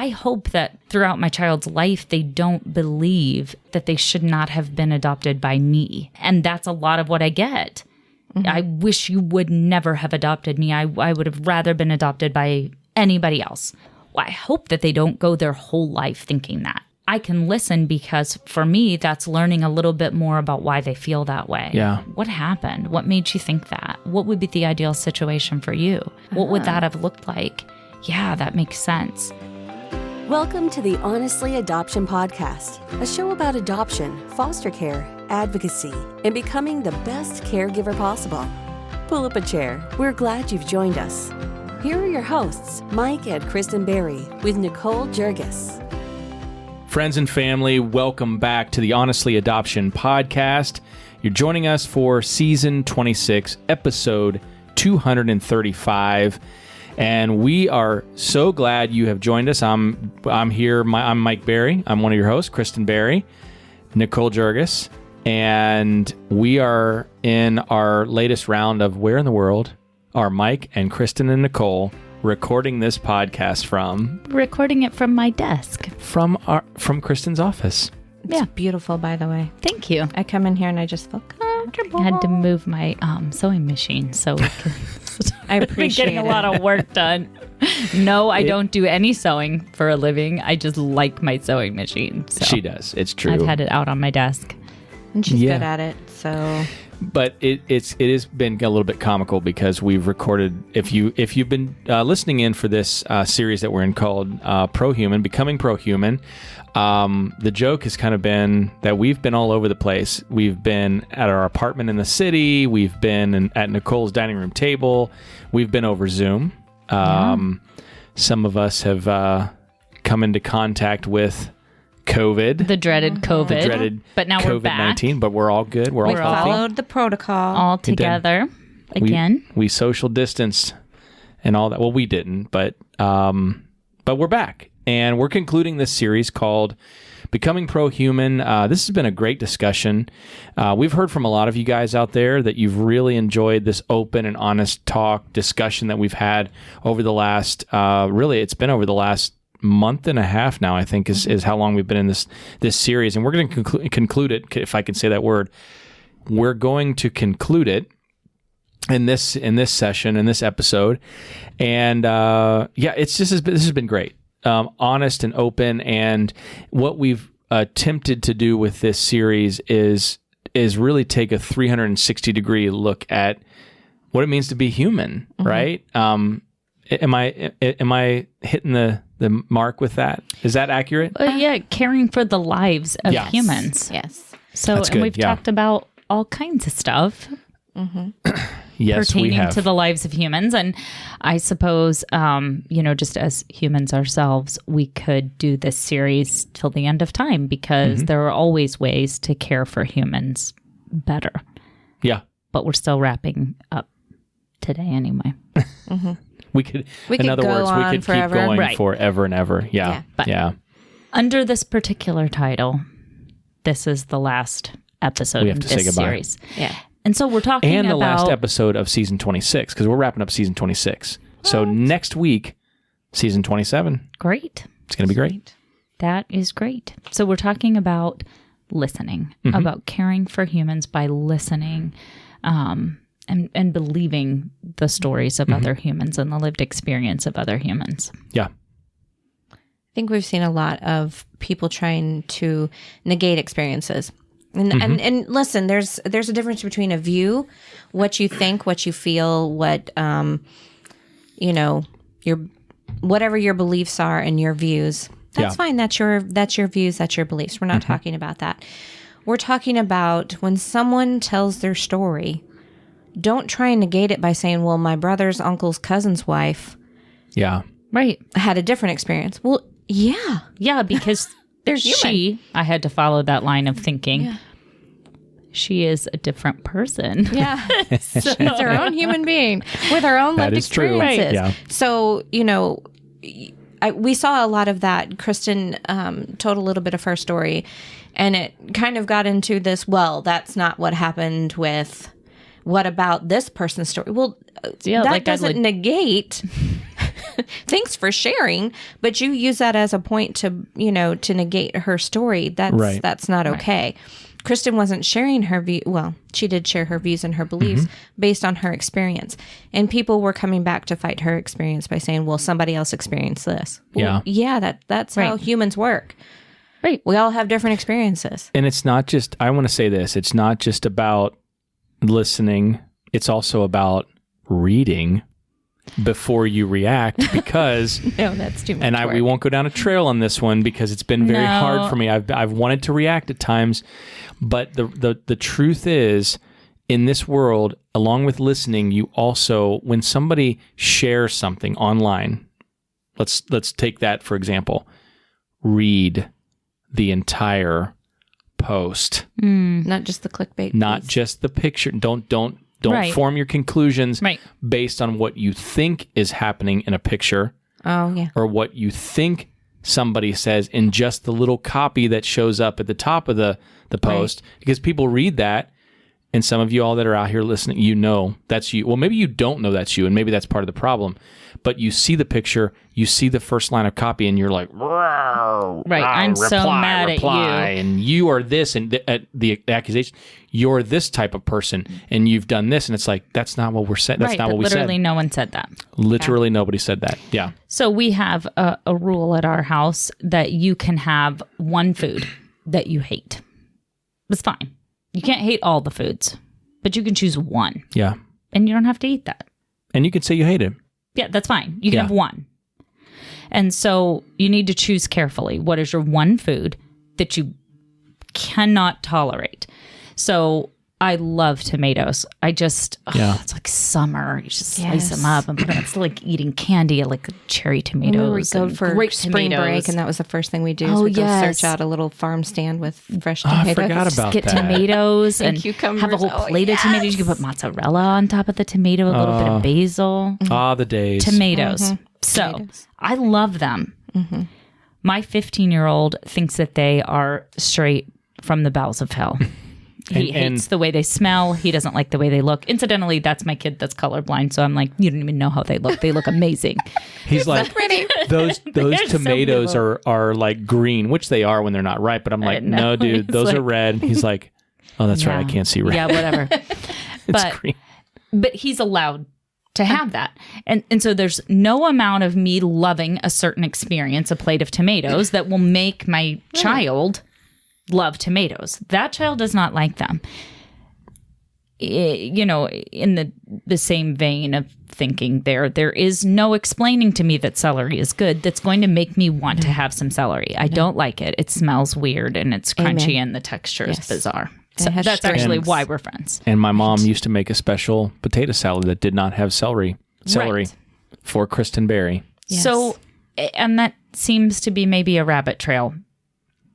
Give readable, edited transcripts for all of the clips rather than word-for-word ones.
I hope that throughout my child's life, they don't believe that they should not have been adopted by me. And that's a lot of what I get. I wish you would never have adopted me. I would have rather been adopted by anybody else. Well, I hope that they don't go their whole life thinking that. I can listen because for me, that's learning a little bit more about why they feel that way. Yeah. What happened? What made you think that? What would be the ideal situation for you? What would that have looked like? Yeah, that makes sense. Welcome to the Honestly Adoption Podcast, a show about adoption, foster care, advocacy, and becoming the best caregiver possible. Pull up a chair. We're glad you've joined us. Here are your hosts, Mike and Kristen Berry, with Nicole Jurgis. Friends and family, welcome back to the Honestly Adoption Podcast. You're joining us for Season 26, Episode 235. And we are so glad you have joined us. I'm here. I'm Mike Berry. I'm one of your hosts, Kristen Berry, Nicole Jurgis, and we are in our latest round of Where in the World are Mike and Kristen and Nicole recording this podcast from? Recording it from my desk. From Kristen's office. It's beautiful, by the way. Thank you. I come in here and I just feel comfortable. I had to move my sewing machine so we could. I appreciate getting a lot of work done. No, I don't do any sewing for a living. I just like my sewing machine. So She does. It's true. I've had it out on my desk. And she's good at it, so... But it has been a little bit comical because we've recorded. If you've been listening in for this series that we're in called Pro-Human, Becoming Pro-Human, the joke has kind of been that we've been all over the place. We've been at our apartment in the city. We've been at Nicole's dining room table. We've been over Zoom. Some of us have come into contact with COVID. The dreaded COVID. But now we're back. COVID-19, but we're all good. We're all healthy. Followed the protocol. All together again. We social distanced and all that. Well, we didn't, but we're back. And we're concluding this series called Becoming Pro-Human. This has been a great discussion. We've heard from a lot of you guys out there that you've really enjoyed this open and honest talk discussion that we've had over the last, it's been over the last month and a half now, I think, is how long we've been in this series. And we're going to conclude it, if I can say that word. We're going to conclude it in this session, in this episode. And this has been great. Honest and open, and what we've attempted to do with this series is really take a 360-degree look at what it means to be human, right? Am I hitting the mark with that? Is that accurate? Caring for the lives of humans. Yes. So, That's and good, we've talked about all kinds of stuff. Yes, pertaining to the lives of humans. And I suppose, just as humans ourselves, we could do this series till the end of time because there are always ways to care for humans better. Yeah. But we're still wrapping up today anyway. We could keep going forever and ever. Yeah. But under this particular title, this is the last episode in this series. Yeah. And so we're talking about... And the last episode of Season 26, because we're wrapping up Season 26. So next week, Season 27. Great. It's going to be great. That is great. So we're talking about listening, about caring for humans by listening and believing the stories of other humans and the lived experience of other humans. Yeah. I think we've seen a lot of people trying to negate experiences. And listen, there's a difference between a view, what you think, what you feel, what your whatever your beliefs are and your views. That's fine. That's your views, that's your beliefs. We're not talking about that. We're talking about when someone tells their story, don't try and negate it by saying, well, my brother's uncle's cousin's wife had a different experience. Well, yeah, because I had to follow that line of thinking. Yeah. She is a different person. Yeah. She's her own human being with her own lived experiences. True. Right. Yeah. So, we saw a lot of that. Kristen told a little bit of her story, and it kind of got into this, well, that's not what happened with, what about this person's story? Well, that doesn't negate thanks for sharing, but you use that as a point to, to negate her story. That's not okay. Kristen wasn't sharing her view. Well, she did share her views and her beliefs based on her experience. And people were coming back to fight her experience by saying, well, somebody else experienced this. Well, that's how humans work. Right. We all have different experiences. And it's not just, I want to say this, it's not just about listening. It's also about reading before you react, because no, that's too much and we won't go down a trail on this one because it's been very hard for me. I've wanted to react at times, but the truth is, in this world, along with listening, you also, when somebody shares something online, let's take that for example, read the entire post, not just the clickbait, not just the picture. Don't form your conclusions based on what you think is happening in a picture. Oh, yeah. Or what you think somebody says in just the little copy that shows up at the top of the post. Right. Because people read that, and some of you all that are out here listening, that's you. Well, maybe you don't know that's you, and maybe that's part of the problem. But you see the picture, you see the first line of copy, and you're like, I'm so mad at you. And you are this, and the accusation, you're this type of person, and you've done this, and it's like, that's not what we're saying. That's not what we said. Literally no one said that. Literally nobody said that. Yeah. So we have a rule at our house that you can have one food that you hate. It's fine. You can't hate all the foods, but you can choose one. Yeah. And you don't have to eat that. And you can say you hate it. Yeah, that's fine. You can have one. And so you need to choose carefully. What is your one food that you cannot tolerate? So I love tomatoes. It's like summer. You just slice them up and put them. It's like eating candy, like cherry tomatoes. We go for grape spring tomatoes. break, and that was the first thing we do. Is we go search out a little farm stand with fresh tomatoes. I forgot about Get that. tomatoes and cucumbers. have a whole plate of tomatoes. You can put mozzarella on top of the tomato, a little bit of basil. The days. Tomatoes. So I love them. My 15-year-old thinks that they are straight from the bowels of hell. He hates the way they smell. He doesn't like the way they look. Incidentally, that's my kid that's colorblind. So I'm like, you don't even know how they look. They look amazing. He's like, those tomatoes so are like green, which they are when they're not ripe. But I'm like, no, dude, those are red. He's like, oh, that's right. I can't see red. Yeah, whatever. It's green. But he's allowed to have that. And so there's no amount of me loving a certain experience, a plate of tomatoes, that will make my child love tomatoes. That child does not like them. In the same vein of thinking there is no explaining to me that celery is good that's going to make me want to have some celery. I don't like it. It smells weird and it's crunchy and the texture is bizarre. So that's actually why we're friends. And my mom used to make a special potato salad that did not have celery for Kristen Berry. Yes. So, and that seems to be maybe a rabbit trail.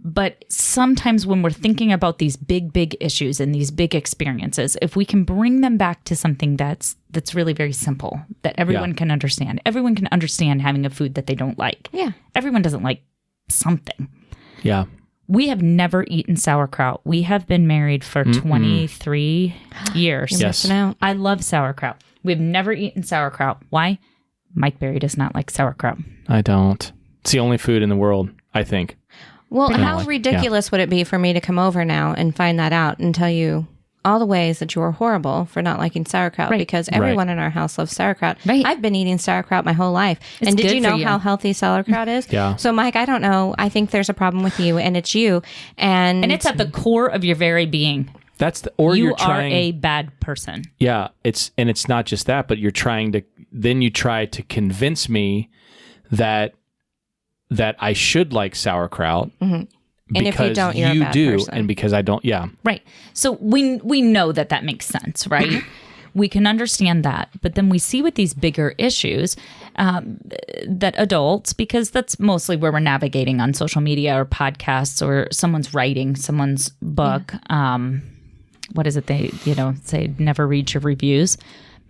But sometimes when we're thinking about these big issues and these big experiences, if we can bring them back to something that's really very simple, that everyone can understand. Everyone can understand having a food that they don't like. Yeah. Everyone doesn't like something. Yeah. We have never eaten sauerkraut. We have been married for 23 years. You're missing out. I love sauerkraut. We've never eaten sauerkraut. Why? Mike Berry does not like sauerkraut. I don't. It's the only food in the world, I think. Well, how ridiculous would it be for me to come over now and find that out and tell you all the ways that you are horrible for not liking sauerkraut because everyone in our house loves sauerkraut. Right. I've been eating sauerkraut my whole life. It's and did good you know for you. how healthy sauerkraut is? Yeah. So, Mike, I don't know. I think there's a problem with you, and it's you. And it's at the core of your very being. You're trying, are a bad person. Yeah, it's not just that, but you try to convince me that I should like sauerkraut. Mm-hmm. And if you don't, you're a bad person. And because I don't, Right. So we know that makes sense, right? We can understand that. But then we see with these bigger issues that adults, because that's mostly where we're navigating on social media or podcasts or someone's writing, someone's book. What is it they, say, never read your reviews.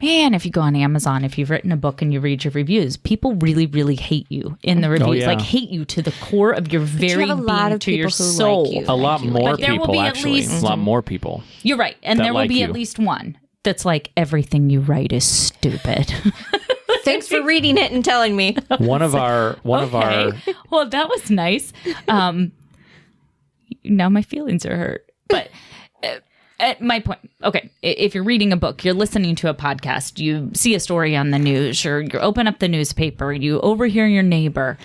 Man, if you go on Amazon, if you've written a book and you read your reviews, people really, really hate you in the reviews. Like hate you to the core of your very being, to your soul. Like you. A lot more there will people, be actually. at least, a lot more people. You're right. And there will like be you. at least one that's like, everything you write is stupid. Thanks for reading it and telling me. One of our Well, that was nice. Now my feelings are hurt. But at my point, okay, if you're reading a book, you're listening to a podcast, you see a story on the news, or you open up the newspaper, you overhear your neighbor,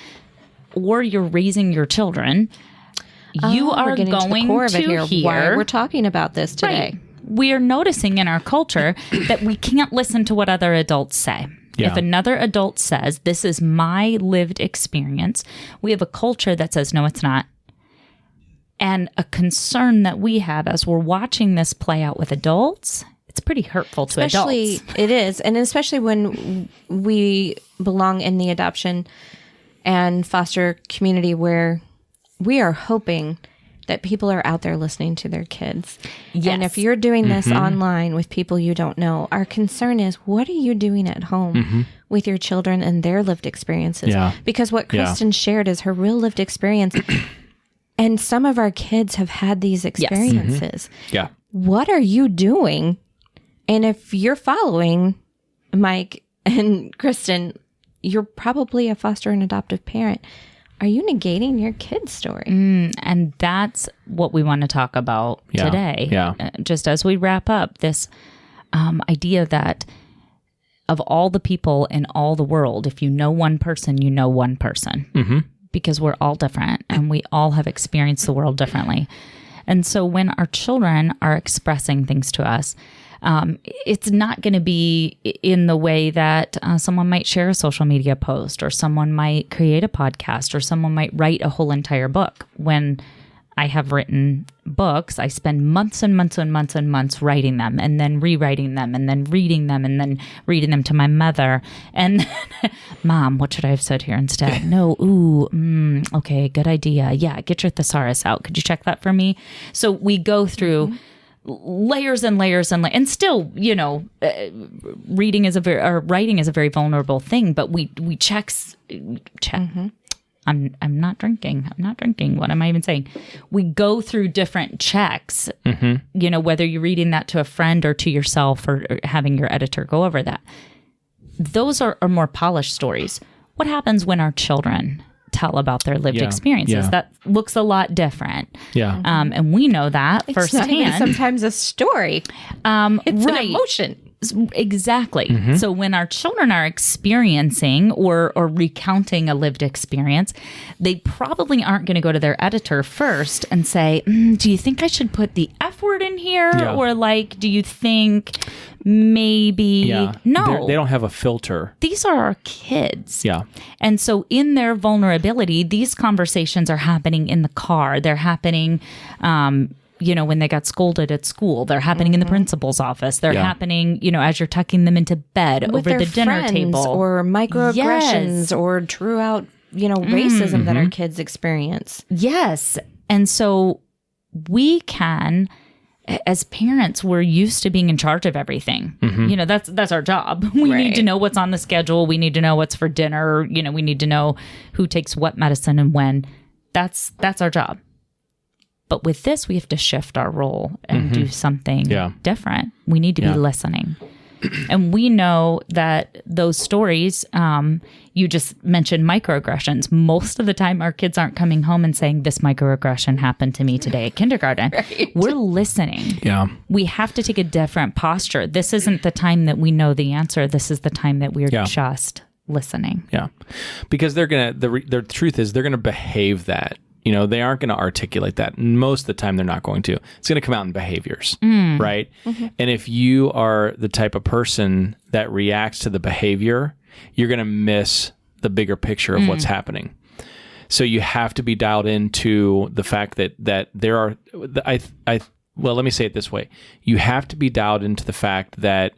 or you're raising your children, you are going to hear why we're talking about this today. Right. We are noticing in our culture that we can't listen to what other adults say. Yeah. If another adult says, this is my lived experience, we have a culture that says, no, it's not. And a concern that we have as we're watching this play out with adults, it's pretty hurtful to adults. It is. And especially when we belong in the adoption and foster community where we are hoping that people are out there listening to their kids. Yes. And if you're doing this online with people you don't know, our concern is, what are you doing at home with your children and their lived experiences? Yeah. Because what Kristen shared is her real lived experience. And some of our kids have had these experiences. Yeah. What are you doing? And if you're following Mike and Kristen, you're probably a foster and adoptive parent. Are you negating your kid's story? And that's what we want to talk about today. Yeah. Just as we wrap up this idea that of all the people in all the world, if you know one person, you know one person. Because we're all different and we all have experienced the world differently. And so when our children are expressing things to us, it's not going to be in the way that someone might share a social media post, or someone might create a podcast, or someone might write a whole entire book. When I have written books, I spend months and months and months and months writing them, and then rewriting them, and then reading them, and then reading them to my mother. And Mom, what should I have said here instead? No, okay, good idea. Yeah, get your thesaurus out. Could you check that for me? So we go through layers and layers and still, writing is a very vulnerable thing. But we check. I'm not drinking. What am I even saying? We go through different checks, whether you're reading that to a friend or to yourself, or having your editor go over that. Those are more polished stories. What happens when our children tell about their lived experiences? Yeah. That looks a lot different. Yeah. And we know that it's firsthand. Not even sometimes a story. It's an emotion. Exactly. So when our children are experiencing or recounting a lived experience, they probably aren't going to go to their editor first and say, do you think I should put the F word in here? Yeah. Or do you think maybe... Yeah. No. They don't have a filter. These are our kids. Yeah. And so in their vulnerability, these conversations are happening in the car. They're happening... when they got scolded at school, they're happening in the principal's office. They're happening, as you're tucking them into bed with over the dinner table. Or microaggressions or true out, racism that our kids experience. Yes. And so we can, as parents, we're used to being in charge of everything. That's our job. We need to know what's on the schedule. We need to know what's for dinner. We need to know who takes what medicine and when. That's our job. But with this, we have to shift our role and do something different. We need to be listening. And we know that those stories, you just mentioned microaggressions. Most of the time, our kids aren't coming home and saying, this microaggression happened to me today at kindergarten. Right. We're listening. Yeah. We have to take a different posture. This isn't the time that we know the answer. This is the time that we're just listening. Yeah. Because they're going to, the truth is, they're going to behave that. They aren't going to articulate that. Most of the time, they're not going to. It's going to come out in behaviors, right? And if you are the type of person that reacts to the behavior, you're going to miss the bigger picture of what's happening. So you have to be dialed into the fact that there are, well, let me say it this way. You have to be dialed into the fact that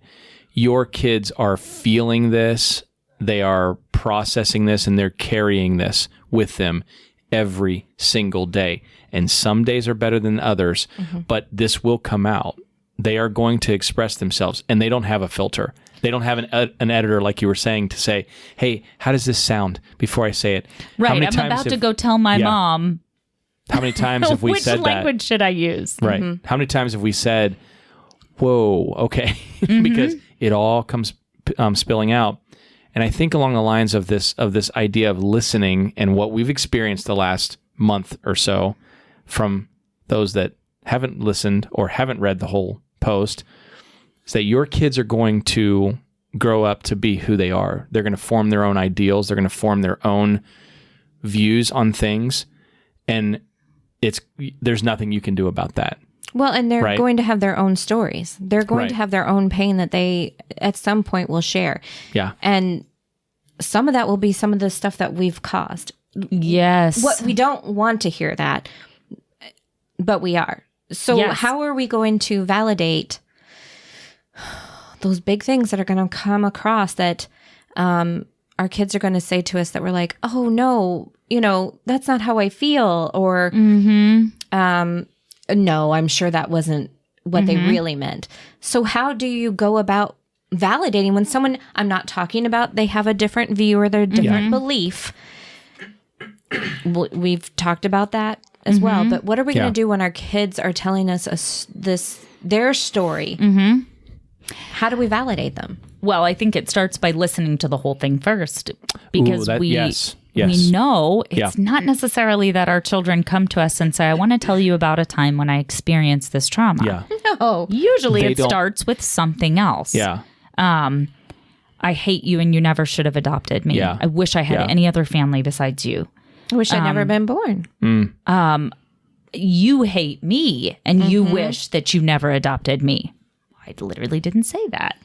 your kids are feeling this, they are processing this, and they're carrying this with them every single day. And some days are better than others, but this will come out. They are going to express themselves, and they don't have a filter. They don't have an editor, like you were saying, to say, hey, how does this sound before I say it? Right. I'm about to go tell my mom. How many times have we said that? Which language should I use? Right. How many times have we said, whoa, okay, because it all comes spilling out. And I think along the lines of this idea of listening and what we've experienced the last month or so from those that haven't listened or haven't read the whole post, is that your kids are going to grow up to be who they are. They're going to form their own ideals. They're going to form their own views on things. And there's nothing you can do about that. Well, and they're going to have their own stories. They're going to have their own pain that they, at some point, will share. Yeah. And some of that will be some of the stuff that we've caused. Yes. What we don't want to hear that, but we are. So how are we going to validate those big things that are going to come across that our kids are going to say to us that we're like, oh, no, that's not how I feel. Or, no, I'm sure that wasn't what they really meant. So how do you go about validating when someone, I'm not talking about they have a different view or their different belief. We've talked about that as well. But what are we going to do when our kids are telling us their story? How do we validate them? Well, I think it starts by listening to the whole thing first, because we know it's not necessarily that our children come to us and say, I want to tell you about a time when I experienced this trauma. Yeah. No. Usually it starts with something else. Yeah. I hate you and you never should have adopted me. Yeah. I wish I had any other family besides you. I wish I'd never been born. You hate me and you wish that you never adopted me. I literally didn't say that.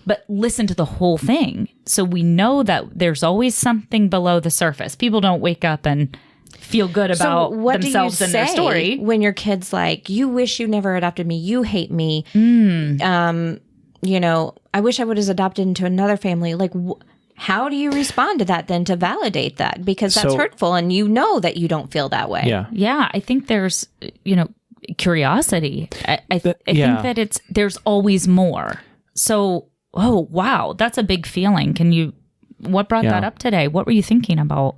But listen to the whole thing. So we know that there's always something below the surface. People don't wake up and feel good about themselves and their story. When your kid's like, you wish you never adopted me, you hate me, I wish I would have adopted into another family. Like, how do you respond to that then to validate that? Because that's hurtful and you know that you don't feel that way. Yeah. Yeah. I think there's, curiosity. I think that there's always more. So, oh, wow, that's a big feeling. What brought that up today? What were you thinking about?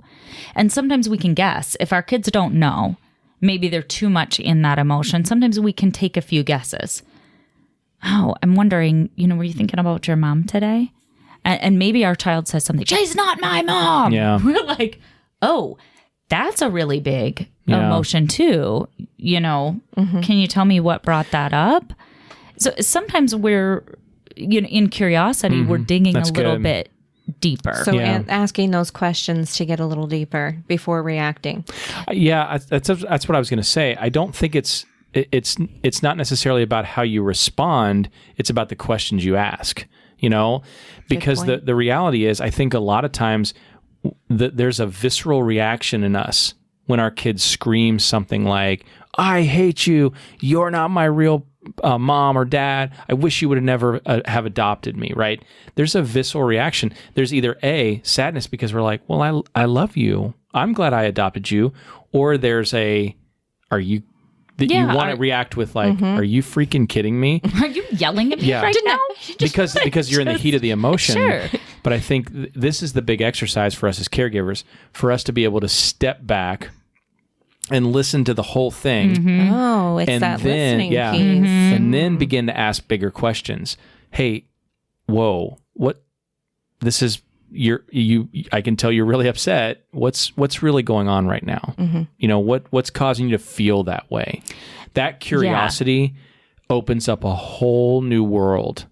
And sometimes we can guess. If our kids don't know, maybe they're too much in that emotion. Sometimes we can take a few guesses. Oh, I'm wondering, were you thinking about your mom today? And maybe our child says something, she's not my mom. Yeah. We're like, oh, that's a really big emotion too. Can you tell me what brought that up? So sometimes we're, in curiosity, we're digging a little bit deeper. So asking those questions to get a little deeper before reacting. Yeah, that's what I was going to say. I don't think it's not necessarily about how you respond. It's about the questions you ask, because the reality is, I think a lot of times there's a visceral reaction in us when our kids scream something like, I hate you. You're not my real mom or dad. I wish you would have never have adopted me, right? There's a visceral reaction. There's either A, sadness because we're like, well, I love you. I'm glad I adopted you. Or there's you want to react with like, are you freaking kidding me? Are you yelling at me right now? Because you're in the heat of the emotion. Sure. But I think this is the big exercise for us as caregivers, for us to be able to step back and listen to the whole thing. Oh, it's that listening piece. And then begin to ask bigger questions. Hey, whoa, what? This is I can tell you're really upset. What's really going on right now? What's causing you to feel that way? That curiosity opens up a whole new world.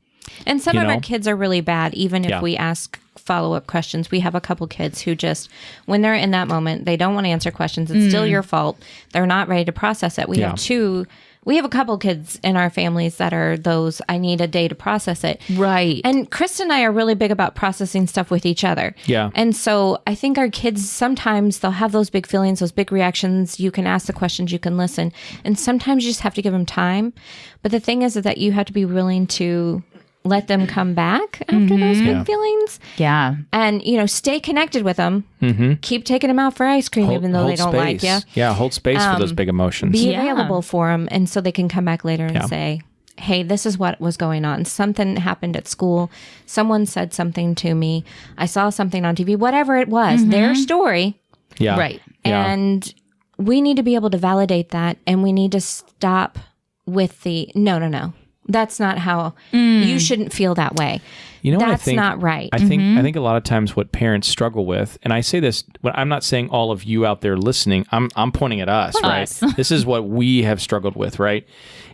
And some of our kids are really bad, even if we ask follow-up questions. We have a couple kids who just, when they're in that moment, they don't want to answer questions. It's still your fault. They're not ready to process it. We have a couple kids in our families that are those, I need a day to process it. Right. And Krista and I are really big about processing stuff with each other. Yeah. And so I think our kids, sometimes they'll have those big feelings, those big reactions. You can ask the questions, you can listen. And sometimes you just have to give them time. But the thing is that you have to be willing to let them come back after those big feelings. Yeah. And, stay connected with them. Keep taking them out for ice cream, even though they don't like you. Yeah, hold space for those big emotions. Be available for them. And so they can come back later and say, hey, this is what was going on. Something happened at school. Someone said something to me. I saw something on TV, whatever it was, their story. Yeah. Right. And we need to be able to validate that. And we need to stop with the, no. That's not how, you shouldn't feel that way. You know what I That's think? not right. I think a lot of times what parents struggle with, and I say this, I'm not saying all of you out there listening. I'm pointing at us, right? This is what we have struggled with, right?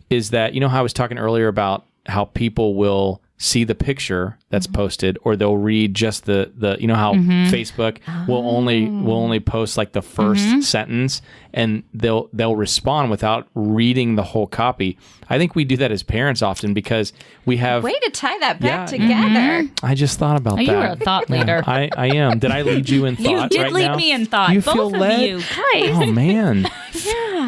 Is that, you know how I was talking earlier about how people will see the picture that's posted, or they'll read just the you know how Facebook will only post like the first sentence, and they'll respond without reading the whole copy. I think we do that as parents often because we have Way to tie that back together. I just thought about that. You were a thought leader. I am. Did I lead you in thought? You did right lead now? me in thought. You Both feel of led? you. Christ. Oh man.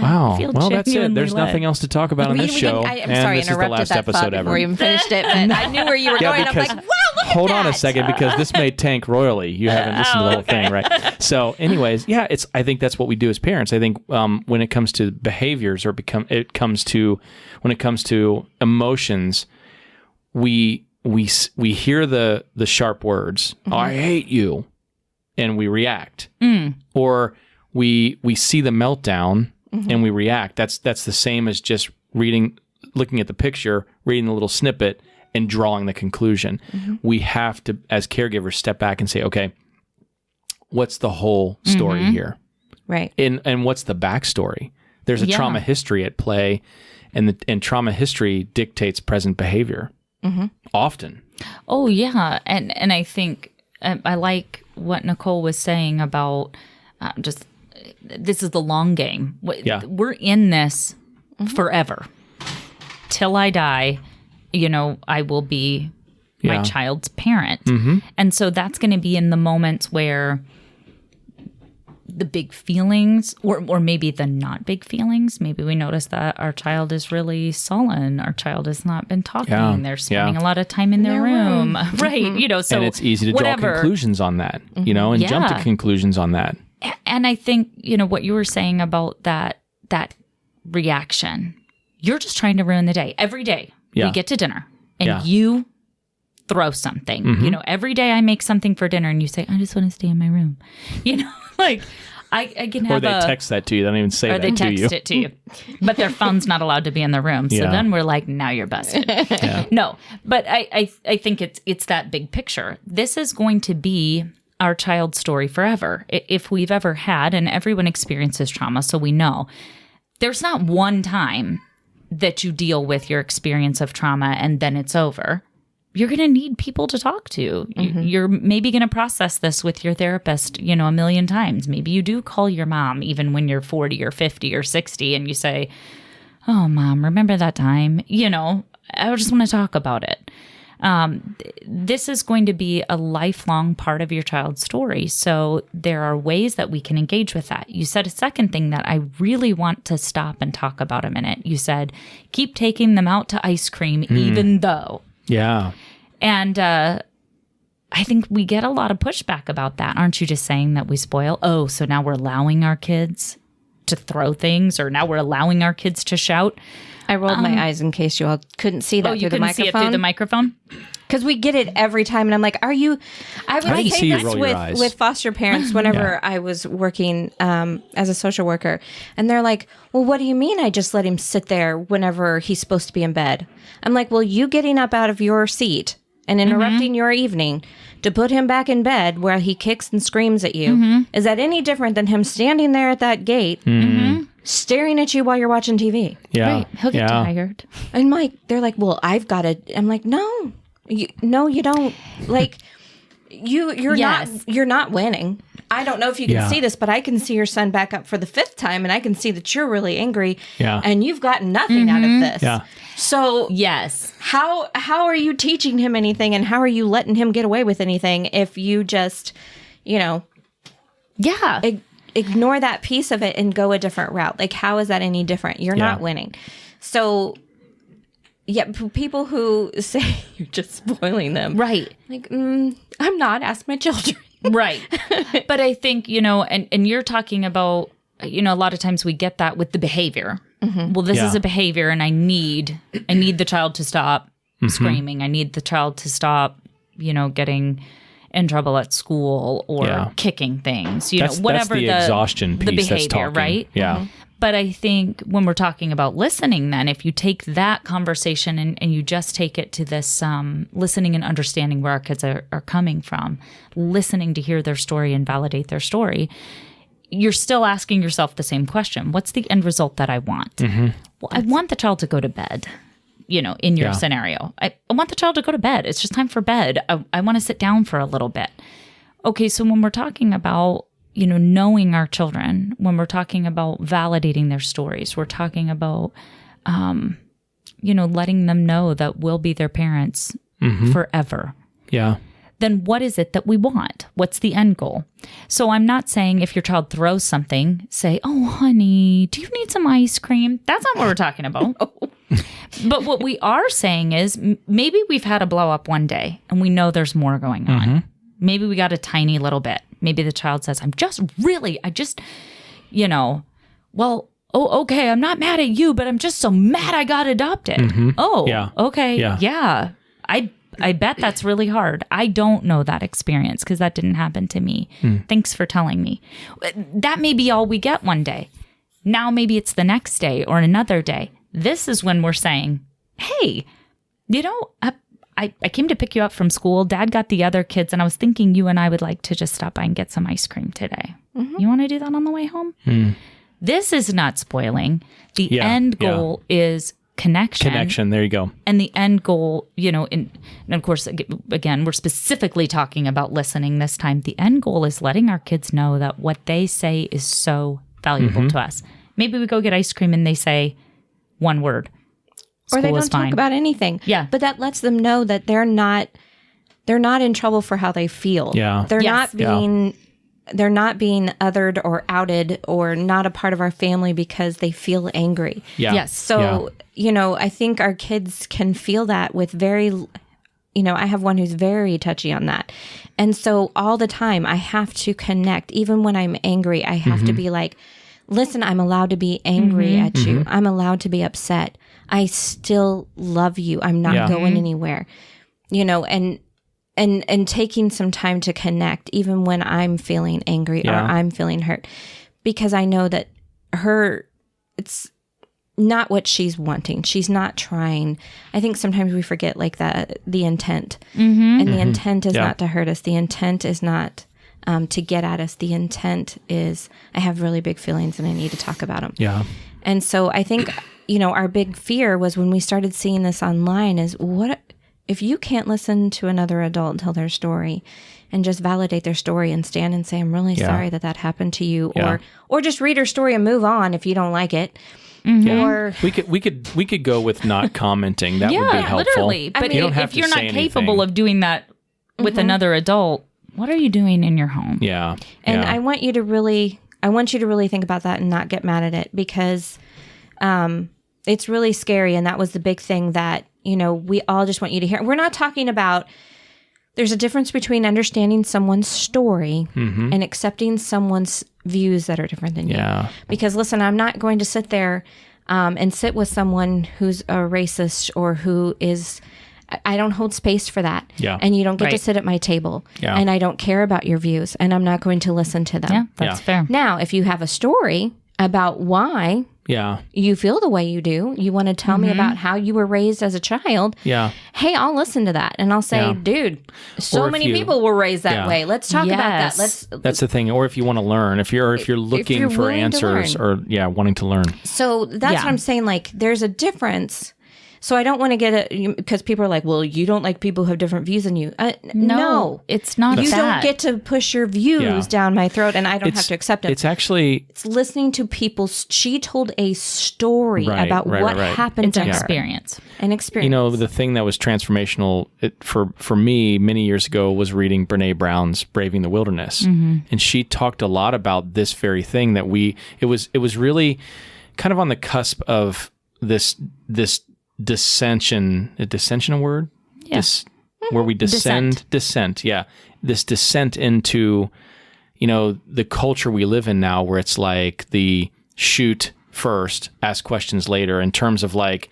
Wow. feel Well, that's it. genuinely There's led. nothing else to talk about on this show. I'm and sorry, this is the interrupted last that episode thought ever. before you even finished it, but I knew where you were going. I'm like, wow, look at Hold that. on a second, because this may tank royally. You haven't listened to the whole thing, right? So, anyways, yeah, I think that's what we do as parents. I think when it comes to behaviors when it comes to emotions, we hear the sharp words, oh, I hate you, and we react, or we see the meltdown and we react. That's the same as just looking at the picture, reading the little snippet, and drawing the conclusion. We have to, as caregivers, step back and say, okay, what's the whole story here? Right. And what's the backstory? There's a trauma history at play, and trauma history dictates present behavior often. Oh, yeah. And I think I like what Nicole was saying about just this is the long game. Yeah. We're in this forever. Till I die, I will be my child's parent. And so that's going to be in the moments where the big feelings, or maybe the not big feelings. Maybe we notice that our child is really sullen. Our child has not been talking. Yeah. They're spending a lot of time in their room. Right. So and it's easy to draw conclusions on that, and jump to conclusions on that. And I think, what you were saying about that reaction, you're just trying to ruin the day. Every day we get to dinner and you throw something. Every day I make something for dinner and you say, I just want to stay in my room. Like I can have or they text that to you. They don't even say that to you. Or they text it to you. But their phone's not allowed to be in the room. So then we're like, now you're busted. No, but I think it's that big picture. This is going to be our child's story forever. If we've ever had, and everyone experiences trauma, so we know, there's not one time that you deal with your experience of trauma and then it's over. You're going to need people to talk to. You're maybe going to process this with your therapist, a million times. Maybe you do call your mom even when you're 40 or 50 or 60 and you say, oh, Mom, remember that time? I just want to talk about it. This is going to be a lifelong part of your child's story. So there are ways that we can engage with that. You said a second thing that I really want to stop and talk about a minute. You said, keep taking them out to ice cream, even though. Yeah. And I think we get a lot of pushback about that. Aren't you just saying that we spoil? Oh, so now we're allowing our kids to throw things, or now we're allowing our kids to shout. I rolled my eyes in case you all couldn't see that through the microphone. See it through the microphone? Because we get it every time. And I'm like, are you... I would say this with foster parents whenever I was working as a social worker. And they're like, well, what do you mean I just let him sit there whenever he's supposed to be in bed? I'm like, well, you getting up out of your seat and interrupting your evening to put him back in bed where he kicks and screams at you, is that any different than him standing there at that gate staring at you while you're watching TV? Yeah. Right. He'll get tired. And they're like, well, I've got to... I'm like, no, you don't. Like, you're not winning. I don't know if you can see this, but I can see your son back up for the 5th time, and I can see that you're really angry, and you've gotten nothing out of this. Yeah. So yes, how are you teaching him anything, and how are you letting him get away with anything if you just, ignore that piece of it and go a different route? Like, how is that any different? You're not winning. So, people who say you're just spoiling them, right? Like, I'm not. Ask my children. Right. But I think, and you're talking about, a lot of times we get that with the behavior. Well, this is a behavior and I need the child to stop screaming. I need the child to stop, getting in trouble at school or kicking things, whatever that's the exhaustion piece, the behavior, that's talking. right? Yeah. But I think when we're talking about listening, then if you take that conversation and you just take it to this listening and understanding where our kids are coming from, listening to hear their story and validate their story, you're still asking yourself the same question. What's the end result that I want? Well, I want the child to go to bed, in your scenario. I want the child to go to bed. It's just time for bed. I want to sit down for a little bit. Okay, so when we're talking about, knowing our children, when we're talking about validating their stories, we're talking about, letting them know that we'll be their parents forever. Yeah. Then what is it that we want? What's the end goal? So I'm not saying if your child throws something, say, oh, honey, do you need some ice cream? That's not what we're talking about. But what we are saying is maybe we've had a blow up one day and we know there's more going on. Maybe we got a tiny little bit. Maybe the child says, okay, I'm not mad at you, but I'm just so mad I got adopted. Okay. Yeah. I bet that's really hard. I don't know that experience because that didn't happen to me. Thanks for telling me. That may be all we get one day. Now maybe it's the next day or another day. This is when we're saying, hey, I came to pick you up from school. Dad got the other kids, and I was thinking you and I would like to just stop by and get some ice cream today. You want to do that on the way home? This is not spoiling. The end goal is connection. There you go. And the end goal, and of course, again, we're specifically talking about listening this time. The end goal is letting our kids know that what they say is so valuable to us. Maybe we go get ice cream and they say one word. Or they don't talk about anything. Yeah. But that lets them know that they're not in trouble for how they feel. Yeah. They're not being othered or outed or not a part of our family because they feel angry. Yeah. Yes. So, I think our kids can feel that with I have one who's very touchy on that. And so all the time I have to connect. Even when I'm angry, I have to be like, listen, I'm allowed to be angry at you. I'm allowed to be upset. I still love you. I'm not going anywhere, and taking some time to connect, even when I'm feeling angry or I'm feeling hurt, because I know that it's not what she's wanting. She's not trying. I think sometimes we forget the intent, and the intent is not to hurt us. The intent is not to get at us. The intent is, I have really big feelings and I need to talk about them. Yeah. And so I think, our big fear was when we started seeing this online is, what if you can't listen to another adult tell their story and just validate their story and stand and say, I'm really sorry that happened to you, or just read her story and move on if you don't like it. Or we could go with not commenting. That would be helpful. Literally. But if you're not capable of doing that with another adult, what are you doing in your home? Yeah. And I want you to really think about that and not get mad at it, because it's really scary. And that was the big thing that, we all just want you to hear. We're not talking about, there's a difference between understanding someone's story and accepting someone's views that are different than you. Because listen, I'm not going to sit there and sit with someone who's a racist or who is, I don't hold space for that. Yeah. And you don't get to sit at my table. Yeah. And I don't care about your views, and I'm not going to listen to them. Yeah, that's fair. Now, if you have a story about why you feel the way you do, you want to tell me about how you were raised as a child, hey, I'll listen to that. And I'll say, dude, so many people were raised that way. Let's talk about that. That's the thing. Or if you want to learn, if you're looking for answers or wanting to learn. So that's what I'm saying. There's a difference. So I don't want to get it, because people are like, well, you don't like people who have different views than you. No, it's not you that. don't get to push your views down my throat, and I don't have to accept it. It's listening to people. She told a story about what happened to her. An experience. The thing that was transformational for me many years ago was reading Brene Brown's Braving the Wilderness. And she talked a lot about this very thing that it was really kind of on the cusp of this dissension a word? Where we descent. This descent into, the culture we live in now, where it's like the shoot first, ask questions later, in terms of online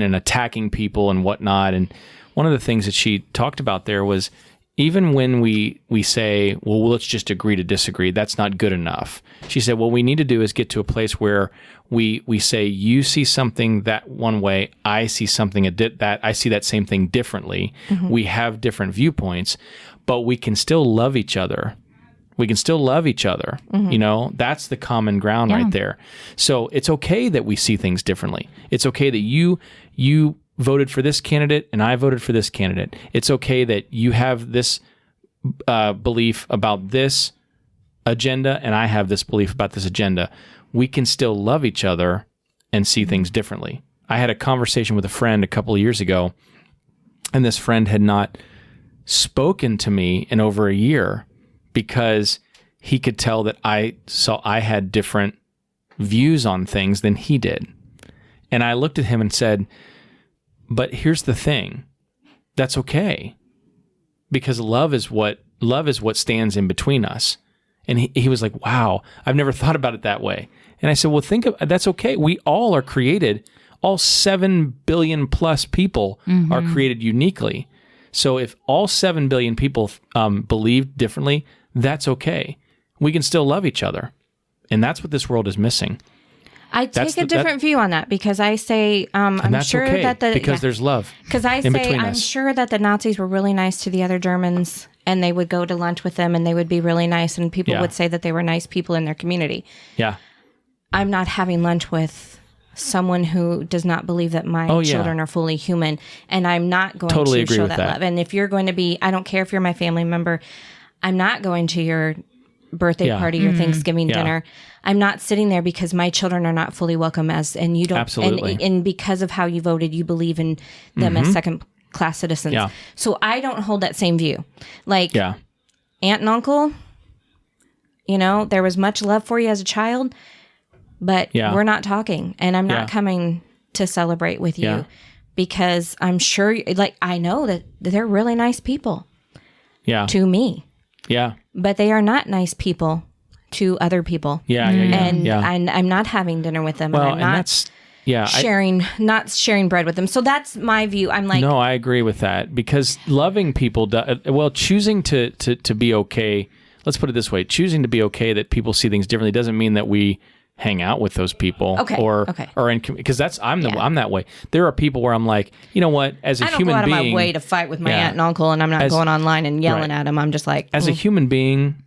and attacking people and whatnot. And one of the things that she talked about there was, even when we say, well, let's just agree to disagree, that's not good enough. She said, what we need to do is get to a place where we say, you see something that one way, I see something I see that same thing differently. We have different viewpoints, but we can still love each other. We can still love each other. You know, that's the common ground right there. So it's okay that we see things differently. It's okay that you voted for this candidate and I voted for this candidate. It's okay that you have this belief about this agenda and I have this belief about this agenda. We can still love each other and see things differently. I had a conversation with a friend a couple of years ago, and this friend had not spoken to me in over a year because he could tell that I had different views on things than he did. And I looked at him and said, but here's the thing. That's okay. Because love is what stands in between us. And he was like, wow, I've never thought about it that way. And I said, well, that's okay. We all are created, all 7 billion plus people are created uniquely. So if all 7 billion people believe differently, that's okay. We can still love each other. And that's what this world is missing. I take a different view on that because I say, I'm sure okay, that because there's love. Because I say, I'm sure that the Nazis were really nice to the other Germans and they would go to lunch with them and they would be really nice and people would say that they were nice people in their community. Yeah. I'm not having lunch with someone who does not believe that my children are fully human, and I'm not going to show that love. And if you're going to be, I don't care if you're my family member, I'm not going to your birthday party or Thanksgiving dinner. I'm not sitting there because my children are not fully welcome and you don't, absolutely. And because of how you voted, you believe in them as second class citizens. Yeah. So I don't hold that same view. Like aunt and uncle, you know, there was much love for you as a child, but we're not talking and I'm not coming to celebrate with you because I'm sure, like, I know that they're really nice people to me. Yeah. But they are not nice people to other people. And I'm not having dinner with them. Well, and I'm not not sharing bread with them. So that's my view. I'm like, no, I agree with that because loving people, choosing to be okay. Let's put it this way: choosing to be okay that people see things differently doesn't mean that we hang out with those people. Because I'm that way. There are people where I'm like, you know what? As a human being, I don't go out of my way to fight with my aunt and uncle, and I'm not going online and yelling at them. I'm just like, as a human being,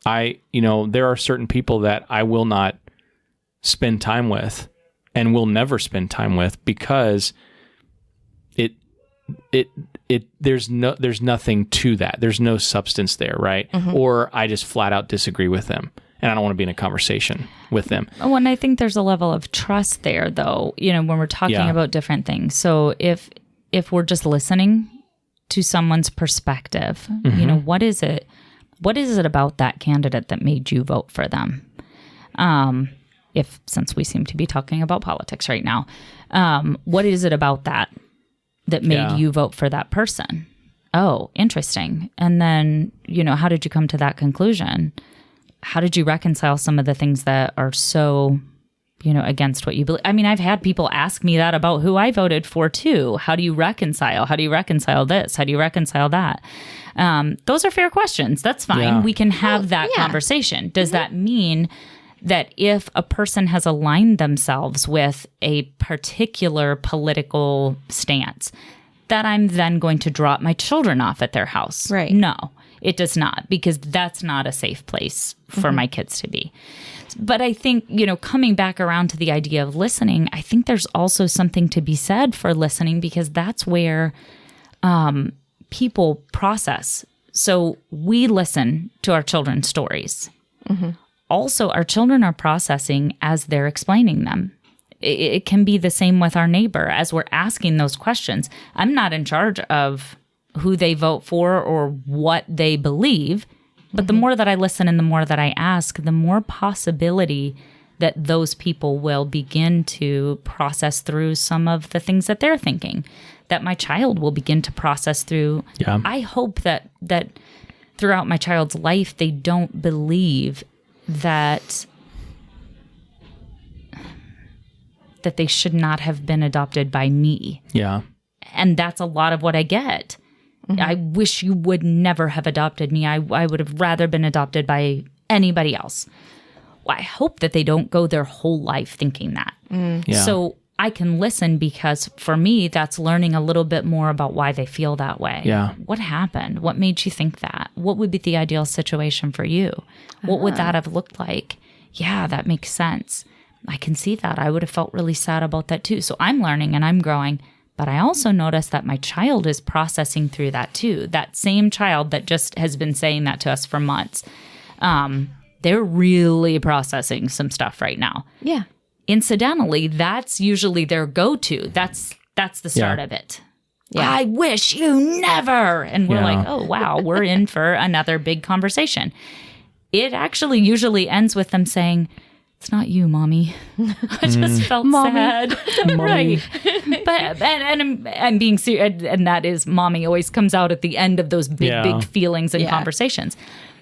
there are certain people that I will not spend time with and will never spend time with because there's nothing to that. There's no substance there, right? Or I just flat out disagree with them and I don't want to be in a conversation with them. Oh, and I think there's a level of trust there though, when we're talking about different things. So if we're just listening to someone's perspective, what is it about that candidate that made you vote for them? Since we seem to be talking about politics right now, what is it about that made you vote for that person? Oh, interesting. And then, how did you come to that conclusion? How did you reconcile some of the things that are so, against what you believe? I mean, I've had people ask me that about who I voted for too. How do you reconcile? How do you reconcile this? How do you reconcile that? Those are fair questions. That's fine. Yeah. We can have that conversation. Does that mean that if a person has aligned themselves with a particular political stance, that I'm then going to drop my children off at their house? Right. No, it does not, because that's not a safe place for my kids to be. But I think, coming back around to the idea of listening, I think there's also something to be said for listening, because that's where people process. So we listen to our children's stories. Also, our children are processing as they're explaining them. It can be the same with our neighbor as we're asking those questions. I'm not in charge of who they vote for or what they believe, but the more that I listen and the more that I ask, the more possibility that those people will begin to process through some of the things that they're thinking, that my child will begin to process through. Yeah. I hope that throughout my child's life, they don't believe that they should not have been adopted by me. Yeah. And that's a lot of what I get. I wish you would never have adopted me. I would have rather been adopted by anybody else. Well, I hope that they don't go their whole life thinking that. Yeah. So I can listen, because for me, that's learning a little bit more about why they feel that way. Yeah. What happened? What made you think that? What would be the ideal situation for you? What would that have looked like? Yeah, that makes sense. I can see that. I would have felt really sad about that too. So I'm learning and I'm growing. But I also notice that my child is processing through that too. That same child that just has been saying that to us for months. They're really processing some stuff right now. Yeah. Incidentally, that's usually their go-to. That's the start of it. Yeah. I wish you never. And we're Yeah. like, oh, wow, we're in for another big conversation. It actually usually ends with them saying, it's not you, Mommy. I just felt sad. Right. But and I'm being serious, and that is, Mommy always comes out at the end of those big feelings and conversations.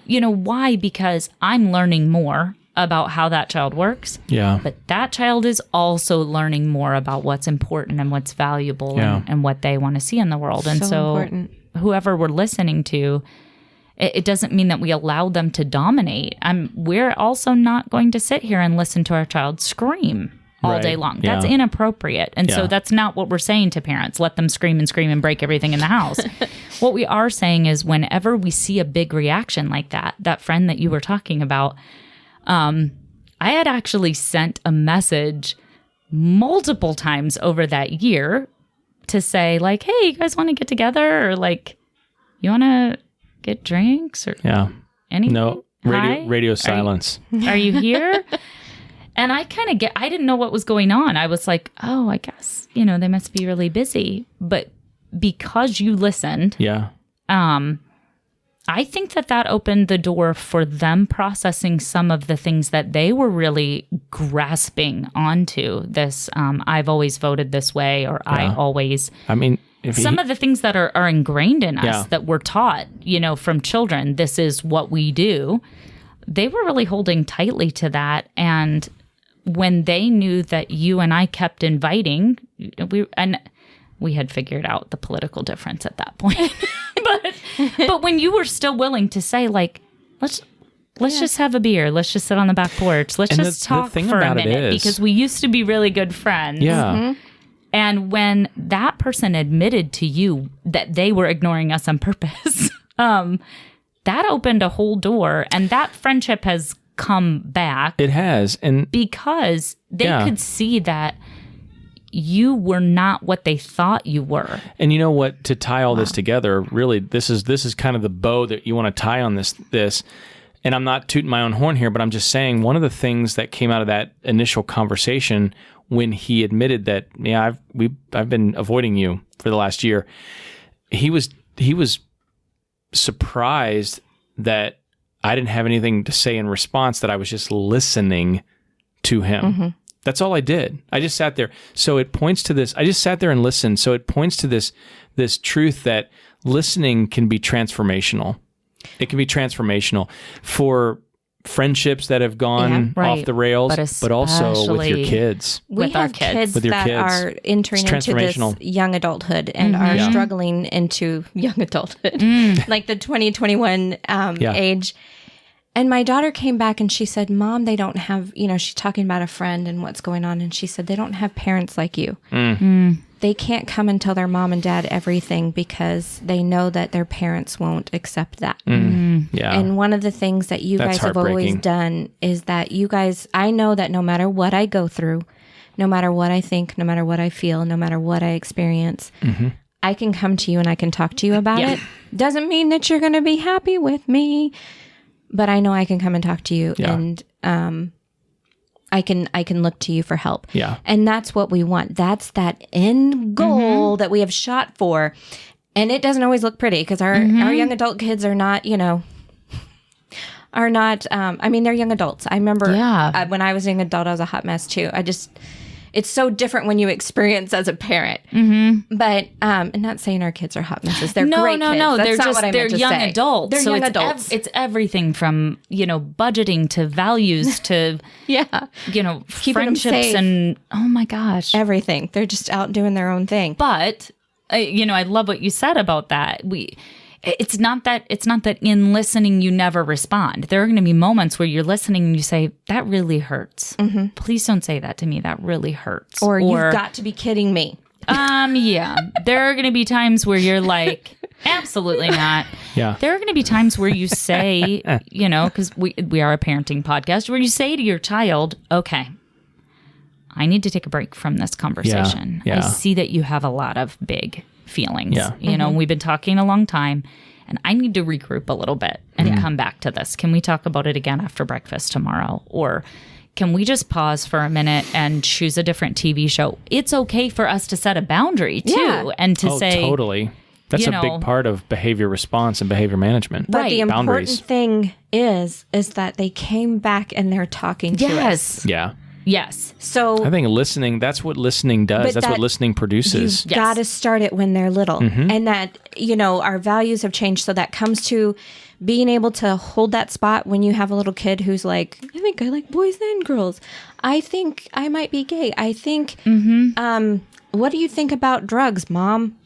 You know why? Because I'm learning more about how that child works. Yeah. But that child is also learning more about what's important and what's valuable and what they want to see in the world. And so important. Whoever we're listening to, it doesn't mean that we allow them to dominate. We're also not going to sit here and listen to our child scream all day long. Yeah. That's inappropriate. And so that's not what we're saying to parents. Let them scream and break everything in the house. What we are saying is, whenever we see a big reaction like that friend that you were talking about, I had actually sent a message multiple times over that year to say, like, hey, you guys want to get together? Or like, you want to get drinks or anything? No, radio silence. Are you here? And I didn't know what was going on. I was like, oh, I guess, they must be really busy. But because you listened, I think that opened the door for them processing some of the things that they were really grasping onto. This, I've always voted this way, or I always. I mean, some of the things that are ingrained in us that we're taught, from children, this is what we do. They were really holding tightly to that. And when they knew that you and I kept inviting, we had figured out the political difference at that point. but when you were still willing to say, like, let's just have a beer, let's just sit on the back porch, let's just talk for a minute, because we used to be really good friends. Yeah. Mm-hmm. And when that person admitted to you that they were ignoring us on purpose, that opened a whole door, and that friendship has come back. It has. And because they could see that you were not what they thought you were. And you know what, to tie all this together, really, this is kind of the bow that you want to tie on this. And I'm not tooting my own horn here, but I'm just saying, one of the things that came out of that initial conversation when he admitted that, I've been avoiding you for the last year, he was surprised that I didn't have anything to say in response, that I was just listening to him. Mm-hmm. That's all I did. I just sat there. So it points to this. I just sat there and listened. So it points to this truth that listening can be transformational. It can be transformational for friendships that have gone off the rails, but also with your kids. We have kids that are entering into this young adulthood and are struggling into young adulthood, like the 2021 age. And my daughter came back and she said, Mom, they don't have, she's talking about a friend and what's going on. And she said, they don't have parents like you. They can't come and tell their mom and dad everything because they know that their parents won't accept that. Yeah. And one of the things that you guys have always done is that you guys, I know that no matter what I go through, no matter what I think, no matter what I feel, no matter what I experience, I can come to you and I can talk to you about it. Doesn't mean that you're going to be happy with me, but I know I can come and talk to you and I can look to you for help. Yeah. And that's what we want. That's that end goal that we have shot for. And it doesn't always look pretty because our young adult kids are not, they're young adults. I remember when I was a young adult, I was a hot mess too. It's so different when you experience as a parent. But, and not saying our kids are hot messes. They're great kids. No. That's they're young adults. They're so young adults. It's everything from, budgeting to values to, friendships and, oh my gosh. Everything. They're just out doing their own thing. But I love what you said about that. It's not that in listening you never respond. There are going to be moments where you're listening and you say, that really hurts. Please don't say that to me. That really hurts. Or you've got to be kidding me. Yeah. There are going to be times where you're like, absolutely not. Yeah. There are going to be times where you say, because we are a parenting podcast, where you say to your child, okay, I need to take a break from this conversation. Yeah. I see that you have a lot of big feelings. Yeah. We've been talking a long time and I need to regroup a little bit and come back to this. Can we talk about it again after breakfast tomorrow? Or can we just pause for a minute and choose a different TV show? It's okay for us to set a boundary too and to say, totally. That's a big part of behavior response and behavior management. But the important Boundaries. thing is that they came back and they're talking to us. Yeah. Yes. So I think listening, that's what listening does. But That's what that- listening produces. you've got to start it when they're little. And that, our values have changed. So that comes to being able to hold that spot when you have a little kid who's like, I think I like boys and girls. I think I might be gay. I think, what do you think about drugs, Mom?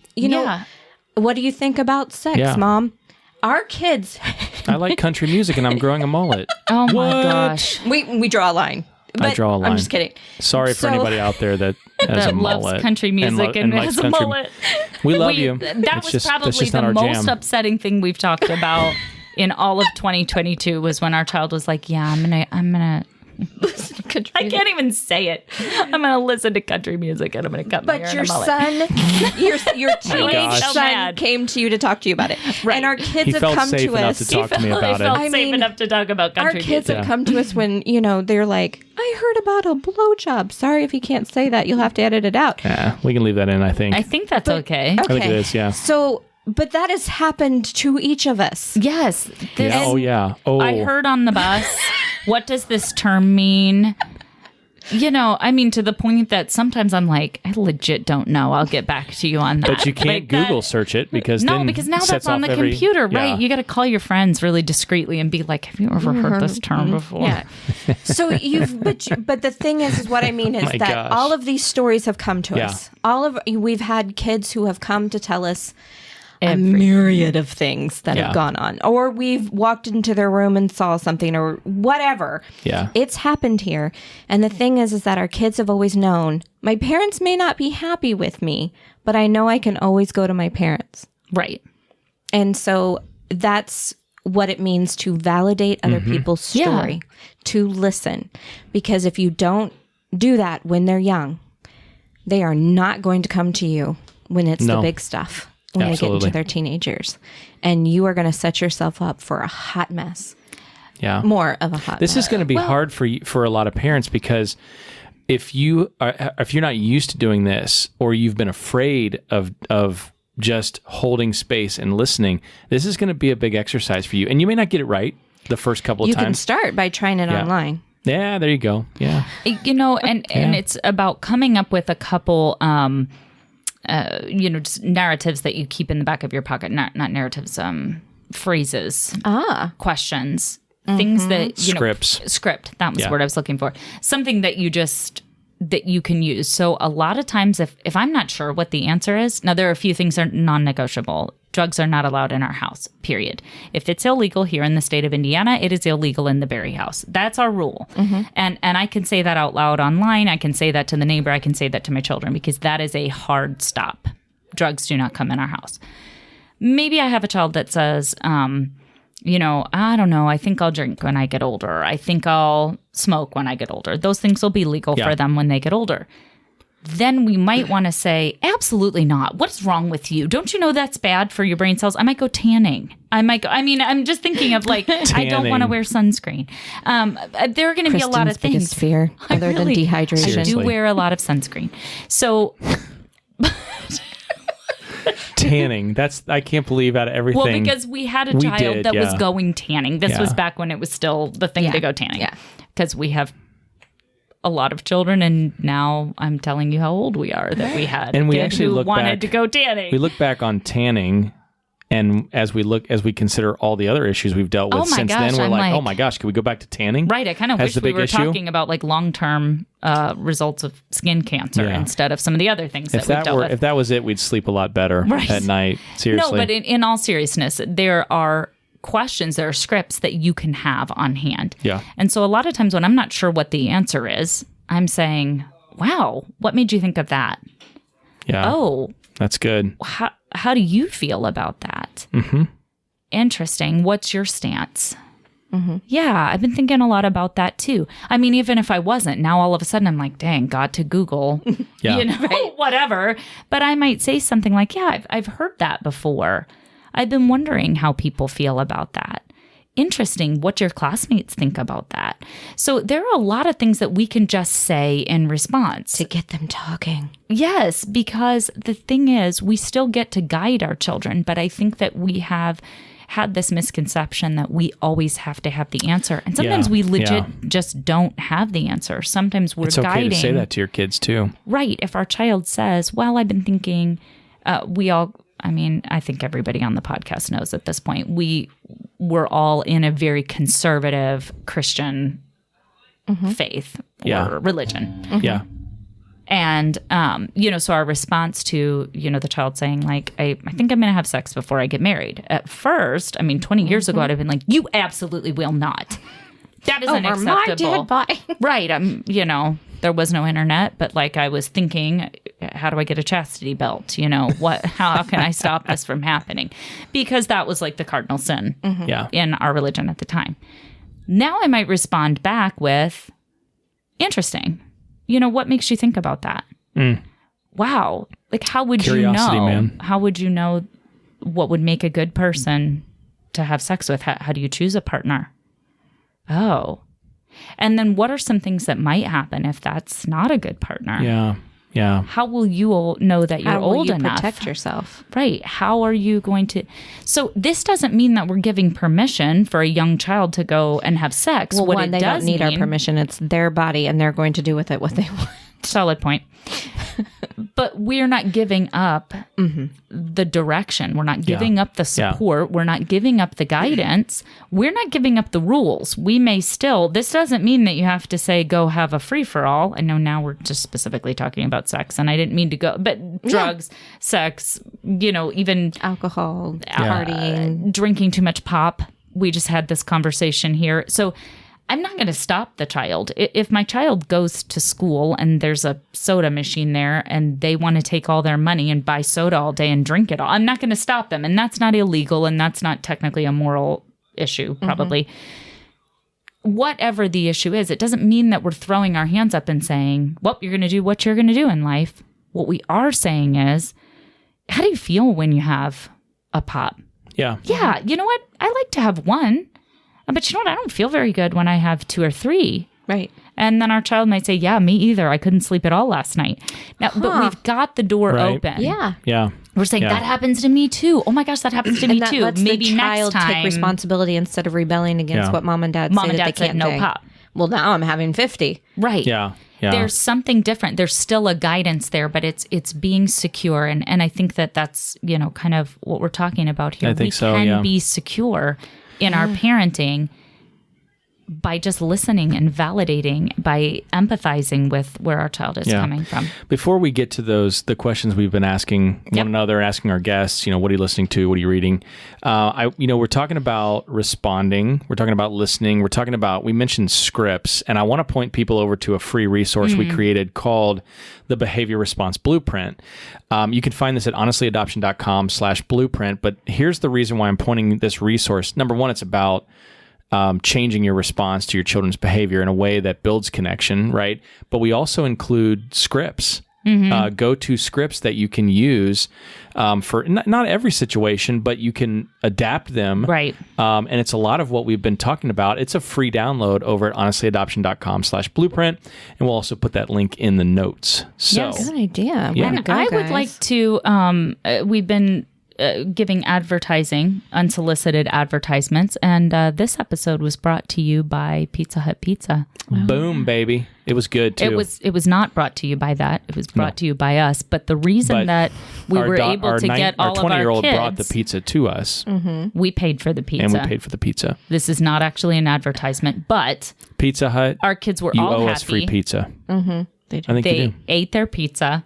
What do you think about sex, Yeah. Mom? Our kids, I like country music and I'm growing a mullet. Oh my gosh. we draw a line. I draw a line. I'm just kidding. Sorry for So- anybody out there that has That a mullet. loves country music and likes has a country- mullet. We love you. That It's was just- that's probably just not the our most jam. upsetting thing we've talked about in all of 2022 was when our child was like, yeah, I'm gonna I can't even say it. I'm gonna listen to country music and I'm gonna cut my hair But in your a mullet. son, your teenage gosh. So son mad. came to you to talk to you about it. Right. And our kids He have felt come safe to enough us. to talk to me about They felt it. I safe mean, enough to talk about Our country kids music. have come to us when, they're like, I heard about a blowjob. Sorry if you can't say that. You'll have to edit it out. Yeah, we can leave that in, I think. I think that's okay. I think it is, yeah. So, but that has happened to each of us. Yes. This, Yeah. Oh, yeah. Oh, I heard on the bus, what does this term mean? To the point that sometimes I'm like, I legit don't know. I'll get back to you on that. But you can't Like that- Google search it because No, then because now it that's sets on off the every- computer, right? Yeah. You got to call your friends really discreetly and be like, "Have you ever heard this term before?" Yeah. So but the thing is what I mean is my that gosh. all of these stories have come to Yeah. us. We've had kids who have come to tell us a myriad of things that Yeah. have gone on, or we've walked into their room and saw something, or whatever. Yeah. It's happened here. And the thing is that our kids have always known my parents may not be happy with me, but I know I can always go to my parents. Right. And so that's what it means to validate other Mm-hmm. people's story, to listen. Because if you don't do that when they're young, they are not going to come to you when it's the No. big stuff, when they get Absolutely. into their teenagers. And you are going to set yourself up for a hot mess, Yeah. more of a hot This mess. is going to be hard for a lot of parents because if you're not used to doing this, or you've been afraid of just holding space and listening, this is going to be a big exercise for you. And you may not get it right the first couple of You can times. start by trying it Yeah. online. Yeah, there you go. Yeah. And it's about coming up with a couple just narratives that you keep in the back of your pocket, not narratives, phrases, questions, things that script. That was the word I was looking for. Something that you can use. So a lot of times if I'm not sure what the answer is, now there are a few things that are non-negotiable. Drugs are not allowed in our house, period. If it's illegal here in the state of Indiana, it is illegal in the Berry house. That's our rule. And I can say that out loud online. I can say that to the neighbor. I can say that to my children because that is a hard stop. Drugs do not come in our house. Maybe I have a child that says, I don't know. I think I'll drink when I get older. I think I'll smoke when I get older. Those things will be legal for them when they get older. Then we might want to say, absolutely not. What's wrong with you? Don't you know that's bad for your brain cells? I might go tanning. I'm just thinking of like, I don't want to wear sunscreen. There are going to be a lot of Kristen's biggest things. fear, other than dehydration. I do Seriously. wear a lot of sunscreen. So Tanning. I can't believe out of everything. Well, because we had a We child did, that was yeah. going tanning. This was back when it was still the thing to go tanning. Yeah. Because we have a lot of children, and now I'm telling you how old we are that we had And we a kid actually who look wanted back- to go tanning. we look back on tanning And as we consider all the other issues we've dealt with since then, we're like, oh my gosh, can we go back to tanning? Right. I kind of wish we were talking about like long-term results of skin cancer instead of some of the other things that we've dealt with. If that was it, we'd sleep a lot better at night. Seriously. No, but in all seriousness, there are questions, there are scripts that you can have on hand. Yeah. And so a lot of times when I'm not sure what the answer is, I'm saying, wow, what made you think of that? Yeah. Oh. That's good. How do you feel about that? Mm-hmm. Interesting. What's your stance? Mm-hmm. Yeah, I've been thinking a lot about that too. I mean, even if I wasn't, now all of a sudden I'm like, dang, got to Google, whatever. But I might say something like, yeah, I've heard that before. I've been wondering how people feel about that. Interesting. What your classmates think about that. So there are a lot of things that we can just say in response. To get them talking. Yes, because the thing is, we still get to guide our children, but I think that we have had this misconception that we always have to have the answer. And sometimes we legit just don't have the answer. Sometimes we're guiding. It's okay to say that to your kids too. Right. If our child says, well, I've been thinking, I think everybody on the podcast knows at this point, we're all in a very conservative Christian faith or religion. Mm-hmm. Yeah. And, so our response to, the child saying like, I think I'm going to have sex before I get married. At first, 20 years ago, I'd have been like, you absolutely will not. That is unacceptable. My dad, right. There was no internet, but like I was thinking, how do I get a chastity belt? How can I stop this from happening? Because that was like the cardinal sin in our religion at the time. Now I might respond back with, interesting. What makes you think about that? Wow. Like, how would you know? Man. How would you know what would make a good person to have sex with? How do you choose a partner? Oh. And then what are some things that might happen if that's not a good partner? Yeah. Yeah. How will you know that you're old enough? Protect yourself. Right. How are you going to? So this doesn't mean that we're giving permission for a young child to go and have sex. Well, they don't need our permission. It's their body and they're going to do with it what they want. Solid point. But we're not giving up the direction. We're not giving up the support. We're not giving up the guidance. We're not giving up the rules. We may still, this doesn't mean that you have to say, go have a free-for-all. I know now we're just specifically talking about sex, and I didn't mean to go, but drugs, sex, even alcohol, partying, drinking too much pop. We just had this conversation here. So I'm not going to stop the child. If my child goes to school and there's a soda machine there and they want to take all their money and buy soda all day and drink it all, I'm not going to stop them. And that's not illegal and that's not technically a moral issue, probably. Whatever the issue is, it doesn't mean that we're throwing our hands up and saying, well, you're going to do what you're going to do in life. What we are saying is, how do you feel when you have a pop? Yeah. Yeah. You know what? I like to have one. But you know what? I don't feel very good when I have 2 or 3. Right. And then our child might say, yeah, me either. I couldn't sleep at all last night. Now, but we've got the door open. Yeah. Yeah. We're saying, that happens to me too. Oh my gosh, that happens to me too. Lets Maybe the child next time. take responsibility instead of rebelling against what mom and dad say that they can't no do. pop. Well, now I'm having 50. Right. Yeah. Yeah. There's something different. There's still a guidance there, but it's being secure. And I think that's, kind of what we're talking about here. I think we can be yeah. secure in our parenting by just listening and validating, by empathizing with where our child is coming from. Before we get to the questions we've been asking one another, asking our guests, what are you listening to? What are you reading? We're talking about responding. We're talking about listening. We mentioned scripts, and I want to point people over to a free resource we created called the Behavior Response Blueprint. You can find this at honestlyadoption.com/blueprint, but here's the reason why I'm pointing this resource. Number one, it's about changing your response to your children's behavior in a way that builds connection, right? But we also include scripts, go-to scripts that you can use for not every situation, but you can adapt them. Right. And it's a lot of what we've been talking about. It's a free download over at honestlyadoption.com/blueprint. And we'll also put that link in the notes. So, good idea. Yeah. And I would like to, we've been giving advertising, unsolicited advertisements. And this episode was brought to you by Pizza Hut Pizza. Boom, baby. It was good, too. It was not brought to you by that. It was brought to you by us. But the reason that we were able to get all of our 20-year-old kids... brought the pizza to us. Mm-hmm. We paid for the pizza. And we paid for the pizza. This is not actually an advertisement, but... Pizza Hut, our kids were you all owe happy. us free pizza. Mm-hmm. They did. I think they you do. ate their pizza,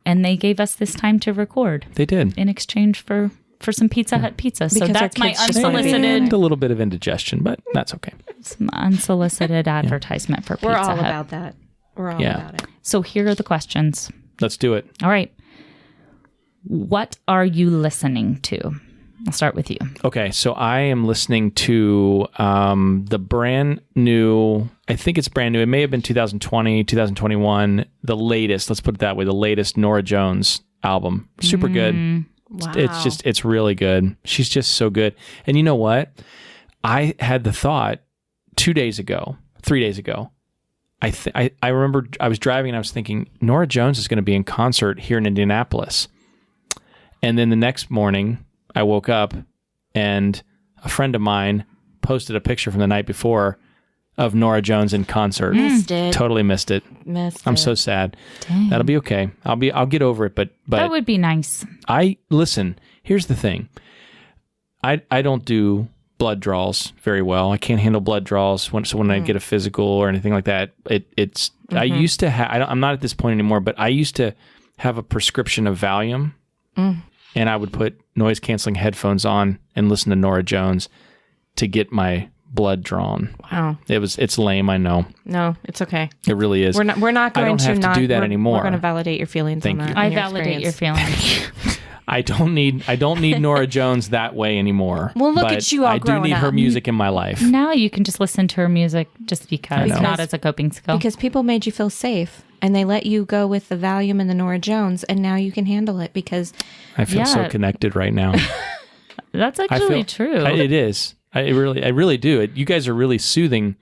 and they gave us this time to record. They did. In exchange for some Pizza Hut pizza. So Because that's our my kids just unsolicited... And a little bit of indigestion, but that's okay. Some unsolicited advertisement for Pizza We're all Hut. about that. We're all about it. So here are the questions. Let's do it. All right. What are you listening to? I'll start with you. Okay, so I am listening to the brand new, I think it's brand new. It may have been 2020, 2021, the latest, let's put it that way, the latest Norah Jones album. Super good. Wow. It's really good. She's just so good. And you know what? I had the thought 3 days ago, I remember I was driving and I was thinking, Norah Jones is going to be in concert here in Indianapolis. And then the next morning, I woke up and a friend of mine posted a picture from the night before of Norah Jones in concert. Missed it. Totally missed it. I'm so sad. Dang. That'll be okay. I'll get over it. But That would be nice. listen, here's the thing. I don't do blood draws very well. I can't handle blood draws when I get a physical or anything like that. I used to have, I'm not at this point anymore, but I used to have a prescription of Valium. And I would put noise canceling headphones on and listen to Norah Jones to get my blood drawn. Wow. It's lame, I know. No, it's okay. It really is. We're not going I don't have to do that anymore. We're going to validate your feelings Thank on you. that. I and your validate your experience. feelings. I don't need Norah Jones that way anymore. Well, look but at you all I do growing need her up. music in my life. Now you can just listen to her music just because, know. not as a coping skill. Because people made you feel safe and they let you go with the Valium and the Norah Jones, and now you can handle it because I feel so Yeah. connected right now. That's actually true. It is. I really do. You guys are really soothing.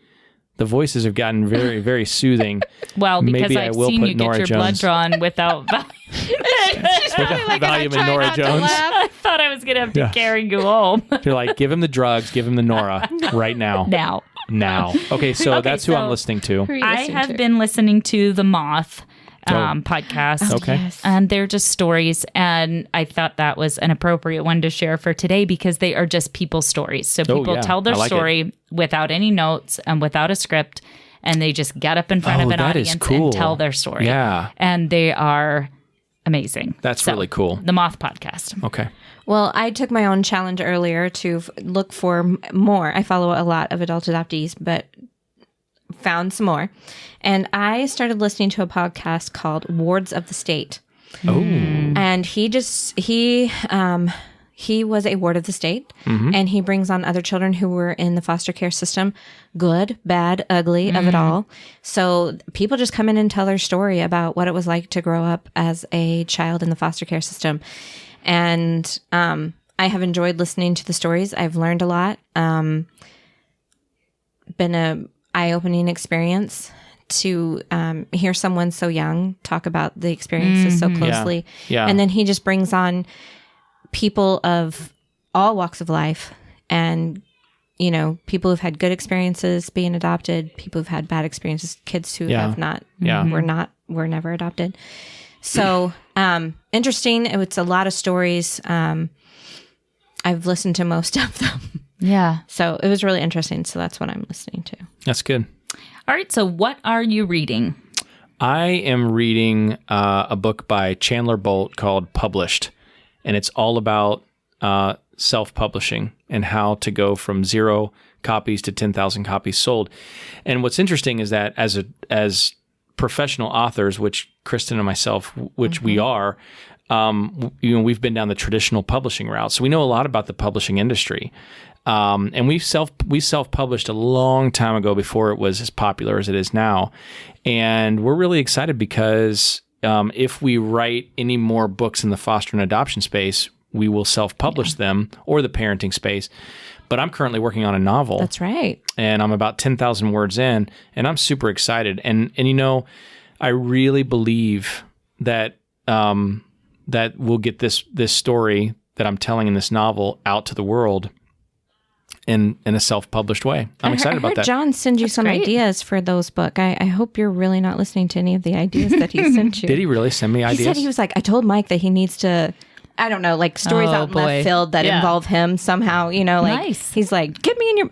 The voices have gotten very, very soothing. Well, because Maybe I I've will seen put you get Norah your blood Jones. drawn without Valium and Norah Jones. I thought I was going to have to carry you home. You're like, give him the drugs, give him the Norah right now. Now. Okay, so that's who so- I'm listening to. Who are you I listening have to? been listening to the Moth podcast. Okay. Yes. And they're just stories. And I thought that was an appropriate one to share for today because they are just people's stories. So people yeah. tell their I like story without any notes and without a script. And they just get up in front of an that is audience cool. and tell their story. Yeah. And they are amazing. That's really cool. The Moth podcast. Okay. Well, I took my own challenge earlier to look for more. I follow a lot of adult adoptees, but found some more. And I started listening to a podcast called Wards of the State. Oh. And he was a ward of the state, and he brings on other children who were in the foster care system, good, bad, ugly, of it all. So people just come in and tell their story about what it was like to grow up as a child in the foster care system. And I have enjoyed listening to the stories. I've learned a lot. Been a eye-opening experience to hear someone so young talk about the experiences so closely. Yeah. And then he just brings on people of all walks of life and, you know, people who've had good experiences being adopted, people who've had bad experiences, kids who have not, were never adopted. So, interesting. It's a lot of stories. I've listened to most of them. Yeah. So it was really interesting. So that's what I'm listening to. That's good. All right. So what are you reading? I am reading a book by Chandler Bolt called Published, and it's all about self-publishing and how to go from 0 copies to 10,000 copies sold. And what's interesting is that as professional authors, which Kristen and myself, which we are, we've been down the traditional publishing route, so we know a lot about the publishing industry. And we self-published a long time ago before it was as popular as it is now. And we're really excited because if we write any more books in the foster and adoption space, we will self-publish them, or the parenting space. But I'm currently working on a novel. That's right. And I'm about 10,000 words in, and I'm super excited. And you know, I really believe that that we'll get this story, that I'm telling in this novel out to the world in a self-published way. I'm excited about that. John send you some great. ideas for those books. I hope you're really not listening to any of the ideas that he sent you. Did he really send me ideas? He said he was like, I told Mike that he needs to, I don't know, like stories Oh, out in boy. left field that Yeah. involve him somehow, you know, like Nice. he's like, get me in your,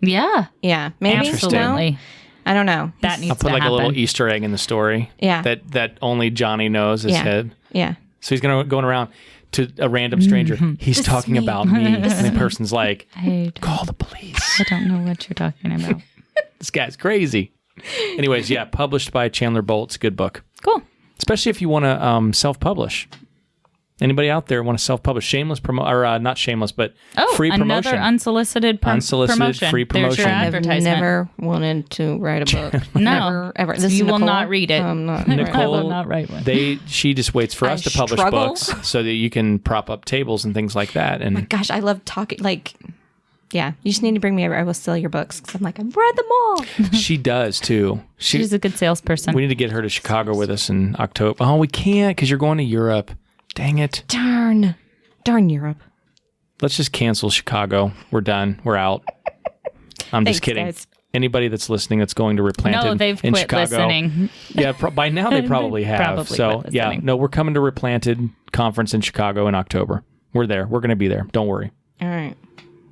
Yeah. maybe. Interesting. No? Absolutely. I don't know. That needs I'll put to like happen. a little Easter egg in the story. Yeah. That only Johnny knows is Yeah. him. Yeah. So he's going around to a random stranger. He's talking about me. And the person's like, call the police. I don't know what you're talking about. This guy's crazy. Anyways, yeah, published by Chandler Bolt's good book. Cool. Especially if you want to self-publish. Anybody out there want to self-publish? Shameless not shameless, but free promotion. Another unsolicited promotion. free There's promotion. your I've I've advertisement. never wanted to write a book. No. Never, ever. This is You will Nicole. not read it. I'm not. I will not write one. She just waits for us to publish struggle. books so that you can prop up tables and things like that. And Gosh, I love talking. Like, yeah, you just need to bring me over. I will sell your books because I'm like, I've read them all. she does too. She's a good salesperson. We need to get her to Chicago with us in October. Oh, we can't because you're going to Europe. Dang it. Darn Europe. Let's just cancel Chicago. We're done. We're out. I'm Thanks, just kidding. guys. Anybody that's listening that's going to Replanted No, they've in quit Chicago. listening. Yeah, by now they probably have. Probably So, quit yeah, listening. no, we're coming to Replanted conference in Chicago in October. We're there. We're going to be there. Don't worry. All right.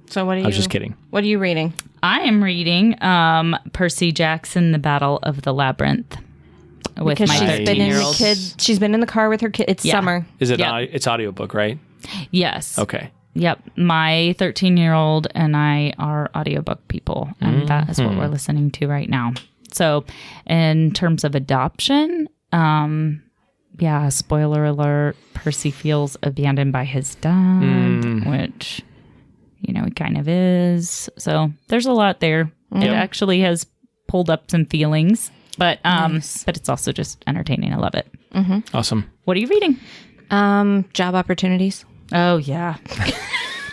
So what are you? I was just kidding. What are you reading? I am reading Percy Jackson, The Battle of the Labyrinth with Because my she's been in the 13-year-old. kid. She's been in the car with her kid. It's Yeah. summer. Is it? Yeah. It's audiobook, right? Yes. Okay. Yep. My 13-year-old and I are audiobook people, and that is what we're listening to right now. So, in terms of adoption, yeah, spoiler alert, Percy feels abandoned by his dad, which, you know, he kind of is. So, there's a lot there. It actually has pulled up some feelings, but but it's also just entertaining. I love it. Awesome. What are you reading? Job opportunities. Oh, yeah.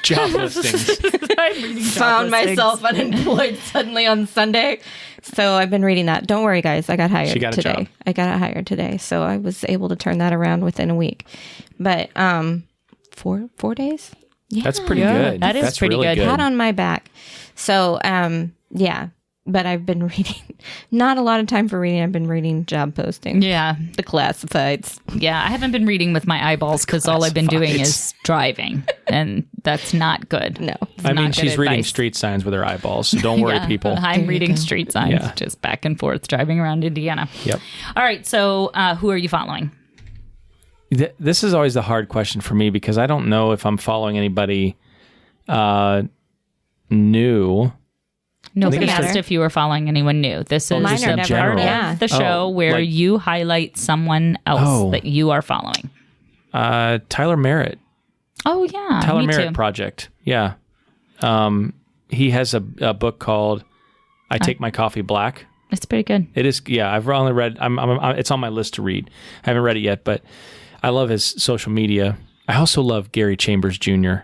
Job listings. Found myself unemployed suddenly on Sunday. So I've been reading that. Don't worry, guys. I got hired She got a today. job. I got hired today. So I was able to turn that around within a week. But 4 days? Yeah. That's pretty good. that is That's pretty really good. Pat on my back. So yeah. But I've been reading, not a lot of time for reading. I've been reading job postings. Yeah. The classifieds. Yeah, I haven't been reading with my eyeballs because all I've been doing is driving, and that's not good. No. I mean, not good she's reading advice. street signs with her eyeballs, so don't worry, Yeah, people. I'm reading street signs, Yeah. just back and forth, driving around Indiana. Yep. All right, so who are you following? This is always the hard question for me because I don't know if I'm following anybody new. No, Doesn't it's just matter. if you were following anyone new. This is mine just are in never. general. Yeah. the show Oh, where like- you highlight someone else Oh. that you are following. Tyler Merritt. Oh, yeah. Tyler me Merritt too. Project. Yeah. He has a book called I Take My Coffee Black. It's pretty good. It is, yeah. I've only read. It's on my list to read. I haven't read it yet, but I love his social media. I also love Gary Chambers Jr.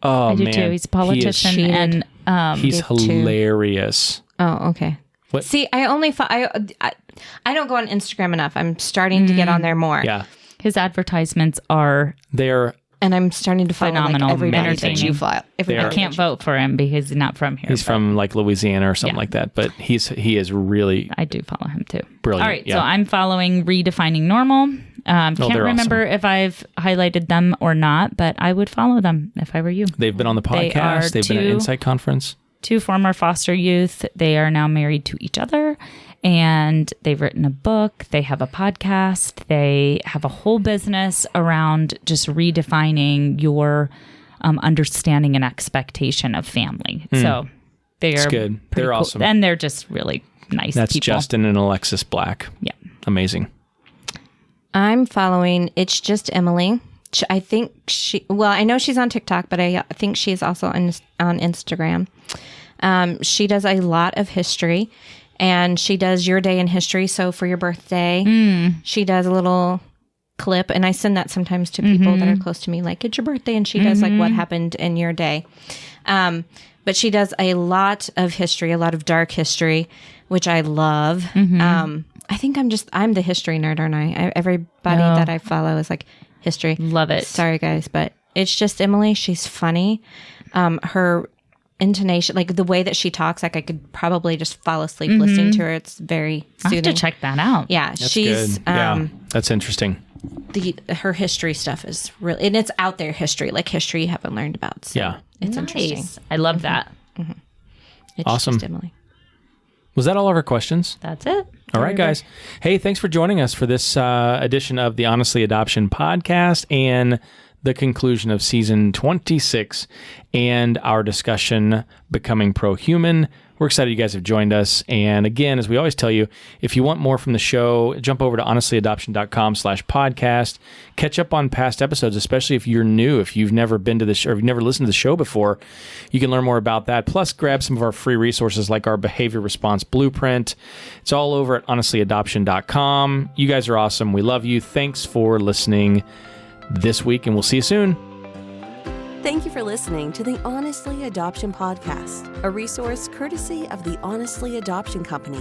Oh I do man, too. He's a politician, cheated. and He's did too. hilarious. Oh, okay. What? See, I only I don't go on Instagram enough. I'm starting to get on there more. Yeah, his advertisements are. they're. And I'm starting to follow Phenomenal, like everybody that entertaining. you follow. They are- I can't vote for him because he's not from here. He's but from like Louisiana or something Yeah. like that, but he is really I do follow him too. brilliant. All right, yeah. so I'm following Redefining Normal. Can't they're remember if I've highlighted them or not, but I would follow them if I were you. They've been on the They are podcast. They've been at two- Insight Conference. 2 former foster youth. They are now married to each other, and they've written a book. They have a podcast. They have a whole business around just redefining your understanding and expectation of family. So they are good. pretty They're cool. awesome. And they're just really nice That's people. Justin and Alexis Black. Yeah. Amazing. I'm following It's Just Emily. I think I know she's on TikTok, but I think she's also on Instagram. She does a lot of history, and she does your day in history. So for your birthday, she does a little clip, and I send that sometimes to people that are close to me, like, it's your birthday, and she does like what happened in your day. But she does a lot of history, a lot of dark history, which I love. I think I'm the history nerd, aren't I? Everybody that I follow is like history. Love it. Sorry, guys, but It's just Emily. She's funny. Her intonation, like the way that she talks, like I could probably just fall asleep listening to her. It's very soothing. I have to check that out. Yeah, That's she's good. Yeah, that's interesting. her history stuff is really, and it's out there history, like history you haven't learned about. So Yeah. it's Nice. interesting. I love that. It's Awesome. just Emily. Was that all of our questions? That's it. All right, guys. Hey, thanks for joining us for this edition of the Honestly Adoption podcast and the conclusion of season 26 and our discussion, Becoming Pro-Human. We're excited you guys have joined us. And again, as we always tell you, if you want more from the show, jump over to honestlyadoption.com/podcast. Catch up on past episodes, especially if you're new. If you've never been to the show, or you've never listened to the show before, you can learn more about that. Plus, grab some of our free resources like our behavior response blueprint. It's all over at honestlyadoption.com. You guys are awesome. We love you. Thanks for listening this week, and we'll see you soon. Thank you for listening to the Honestly Adoption Podcast, a resource courtesy of the Honestly Adoption Company.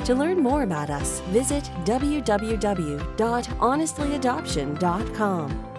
To learn more about us, visit www.honestlyadoption.com.